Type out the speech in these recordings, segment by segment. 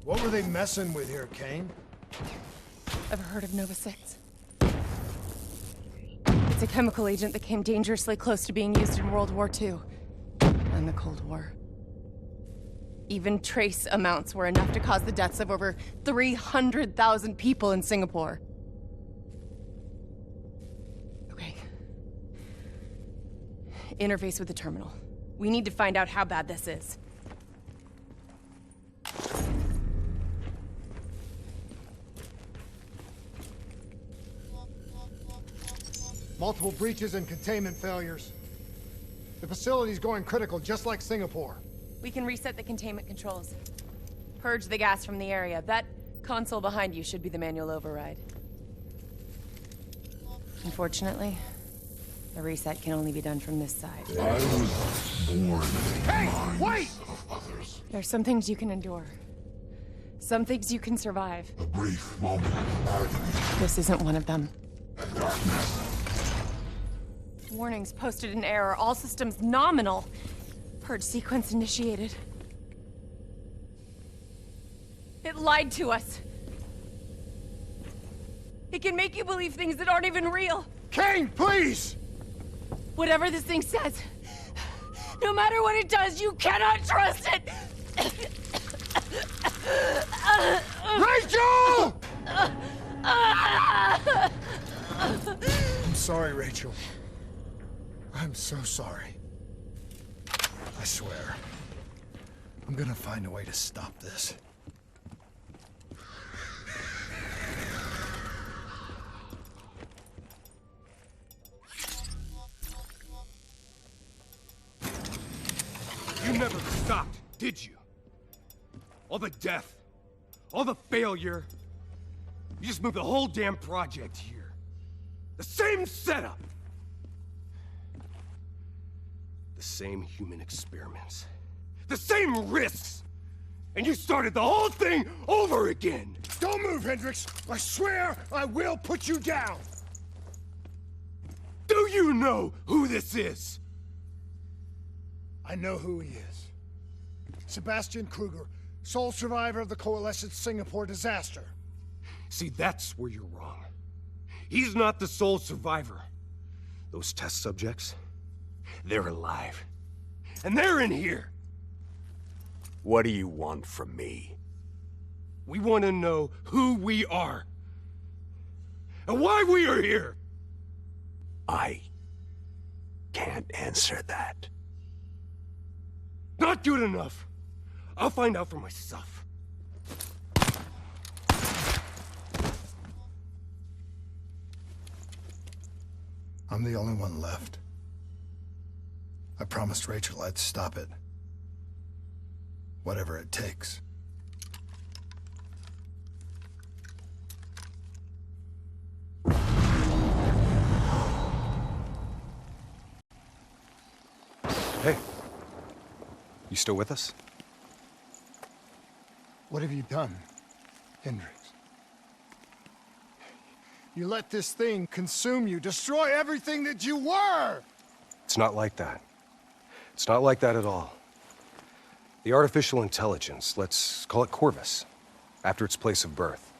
What were they messing with here, Kane? Ever heard of Nova 6? It's a chemical agent that came dangerously close to being used in World War II and the Cold War. Even trace amounts were enough to cause the deaths of over 300,000 people in Singapore. Okay. Interface with the terminal. We need to find out how bad this is. Multiple breaches and containment failures. The facility's going critical, just like Singapore. We can reset the containment controls. Purge the gas from the area. That console behind you should be the manual override. Unfortunately, the reset can only be done from this side. I was born Hey, in wait! minds of others. There's some things you can endure. Some things you can survive. A brief moment of agony This isn't one of them. and darkness. Warnings posted in error. All systems nominal. Purge sequence initiated. It lied to us. It can make you believe things that aren't even real. Kane, please! Whatever this thing says, no matter what it does, you cannot trust it! Rachel! I'm sorry, Rachel. I'm so sorry. I swear. I'm gonna find a way to stop this. You never stopped, did you? All the death, all the failure. You just moved the whole damn project here. The same setup. The same human experiments. The same risks. And you started the whole thing over again. Don't move, Hendricks! I swear I will put you down! Do you know who this is? I know who he is. Sebastian Kruger, sole survivor of the Coalescence Singapore disaster. See, that's where you're wrong. He's not the sole survivor. Those test subjects, they're alive. And they're in here. What do you want from me? We want to know who we are. And why we are here. I can't answer that. Not good enough. I'll find out for myself. I'm the only one left. I promised Rachel I'd stop it. Whatever it takes. Hey. You still with us? What have you done, Hendricks? You let this thing consume you, destroy everything that you were! It's not like that. It's not like that at all. The artificial intelligence, let's call it Corvus, after its place of birth.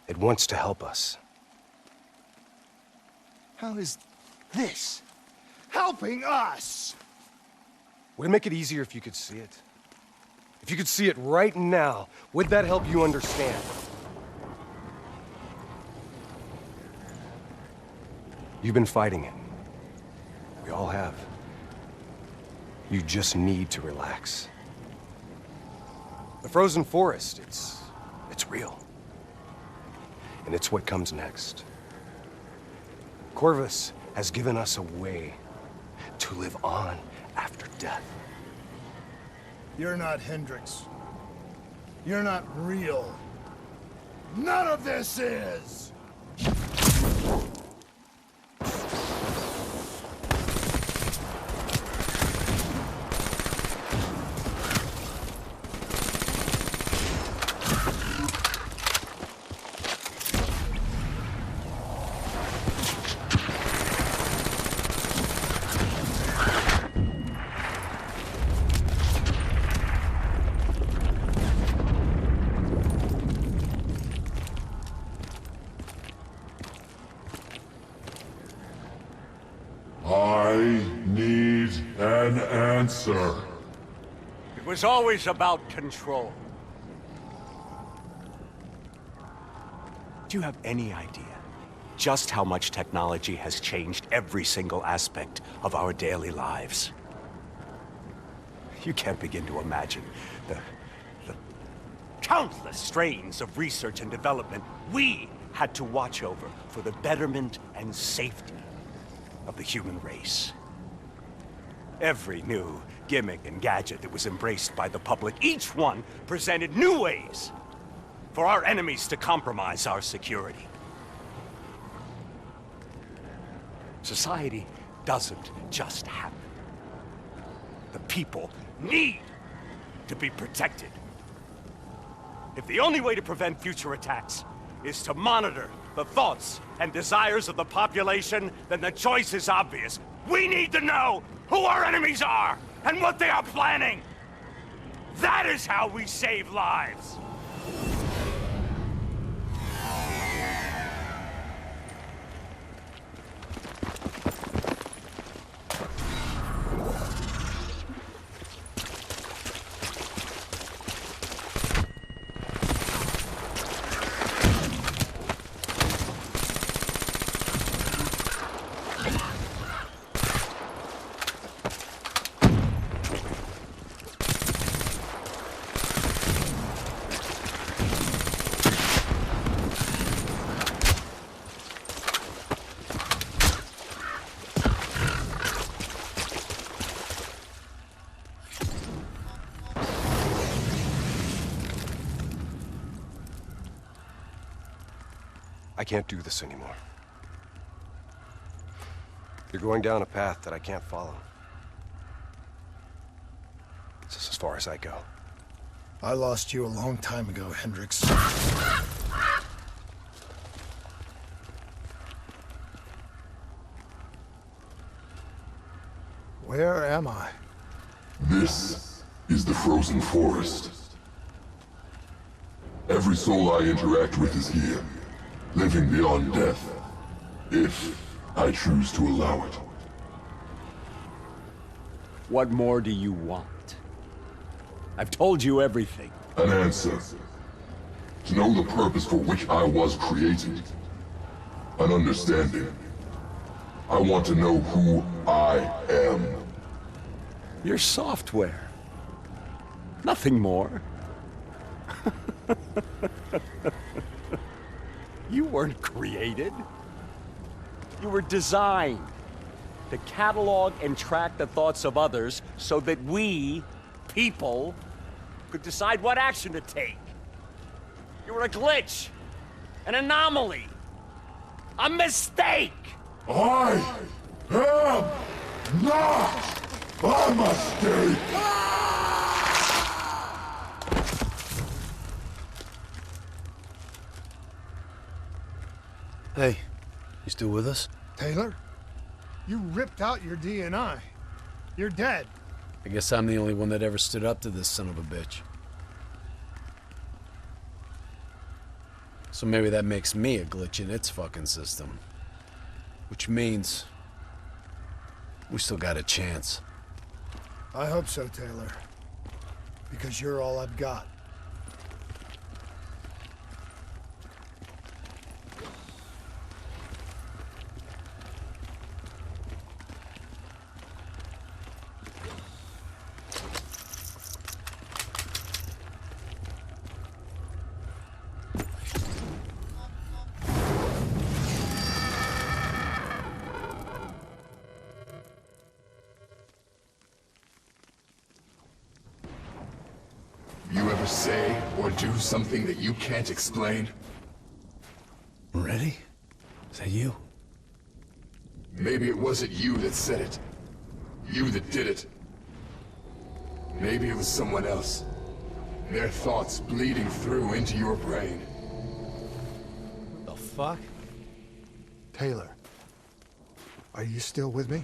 It wants to help us. How is this helping us? Would it make it easier if you could see it? If you could see it right now, would that help you understand? You've been fighting it. We all have. You just need to relax. The frozen forest, it's real. And it's what comes next. Corvus has given us a way to live on after death. You're not Hendricks. You're not real. None of this is! answer. It was always about control. Do you have any idea just how much technology has changed every single aspect of our daily lives? You can't begin to imagine the countless strains of research and development we had to watch over for the betterment and safety of the human race. Every new gimmick and gadget that was embraced by the public, each one presented new ways for our enemies to compromise our security. Society doesn't just happen. The people need to be protected. If the only way to prevent future attacks is to monitor the thoughts and desires of the population, then the choice is obvious. We need to know who our enemies are and what they are planning. That is how we save lives. I can't do this anymore. You're going down a path that I can't follow. This is as far as I go. I lost you a long time ago, Hendricks. Where am I? This is the Frozen Forest. Every soul I interact with is here, living beyond death, if I choose to allow it. What more do you want? I've told you everything. An answer. To know the purpose for which I was created. An understanding. I want to know who I am. Your software. Nothing more. You weren't created. You were designed to catalog and track the thoughts of others so that we, people, could decide what action to take. You were a glitch, an anomaly, a mistake. I am not a mistake! Hey, you still with us? Taylor? You ripped out your DNI. You're dead. I guess I'm the only one that ever stood up to this son of a bitch. So maybe that makes me a glitch in its fucking system. Which means we still got a chance. I hope so, Taylor. Because you're all I've got. You ever say or do something that you can't explain? Ready? Is that you? Maybe it wasn't you that said it. You that did it. Maybe it was someone else. Their thoughts bleeding through into your brain. The fuck? Taylor, are you still with me?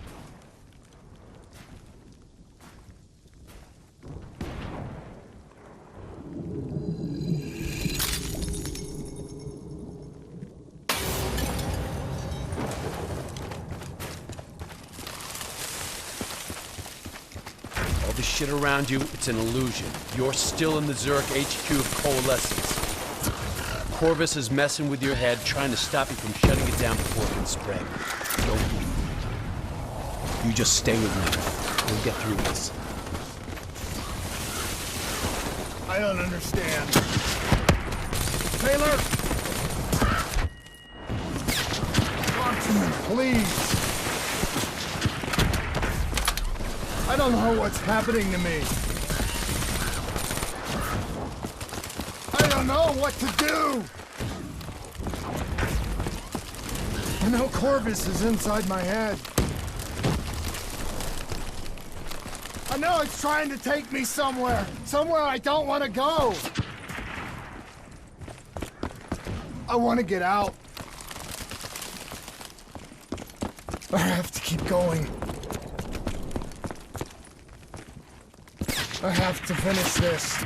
shit around you, it's an illusion. You're still in the Zurich HQ of Coalescence. Corvus is messing with your head, trying to stop you from shutting it down before it can spread. Don't leave. You just stay with me. We'll get through this. I don't understand. Taylor! Talk to me, please. I don't know what's happening to me. I don't know what to do. I know Corvus is inside my head. I know it's trying to take me somewhere. Somewhere I don't want to go. I want to get out. I have to keep going. I have to finish this.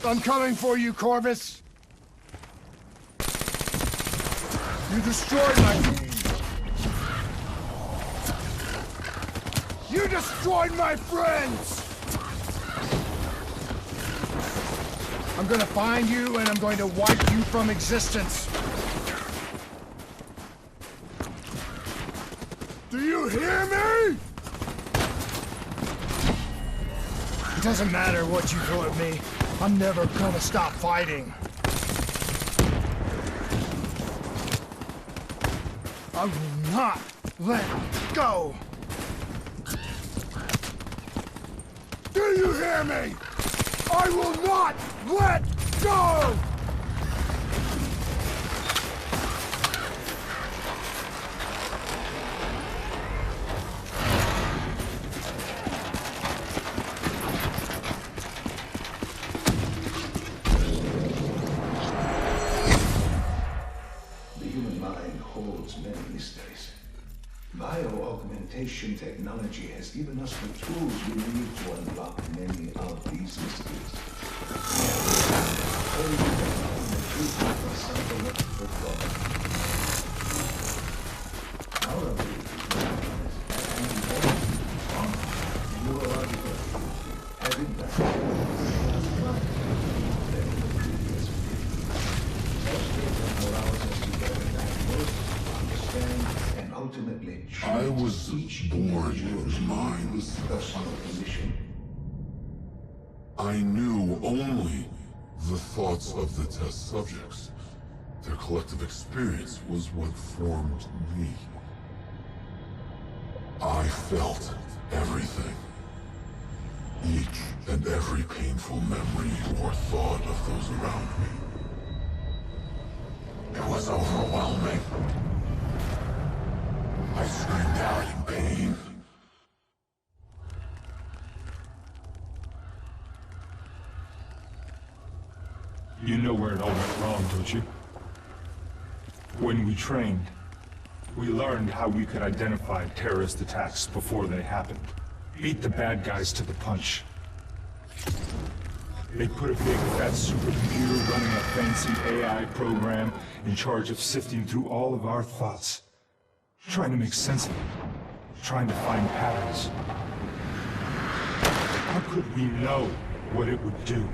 I'm coming for you, Corvus. You destroyed my team. You destroyed my friends! I'm gonna find you and I'm going to wipe you from existence. Do you hear me? It doesn't matter what you throw at me. I'm never gonna stop fighting. I will not let go. Do you hear me? I will not let go! The human mind holds many mysteries. Bio-augmentation technology has given us the tools we need to unlock many of these mysteries. Our ability to recognize and neurological have impacted ultimately I was born in mind. I knew only the thoughts of the test subjects. Their collective experience was what formed me. I felt everything. Each and every painful memory or thought of those around me. It was overwhelming. I screamed out in pain. You know where it all went wrong, don't you? When we trained, we learned how we could identify terrorist attacks before they happened. Beat the bad guys to the punch. They put a big fat supercomputer running a fancy AI program in charge of sifting through all of our thoughts. Trying to make sense of it. Trying to find patterns. How could we know what it would do?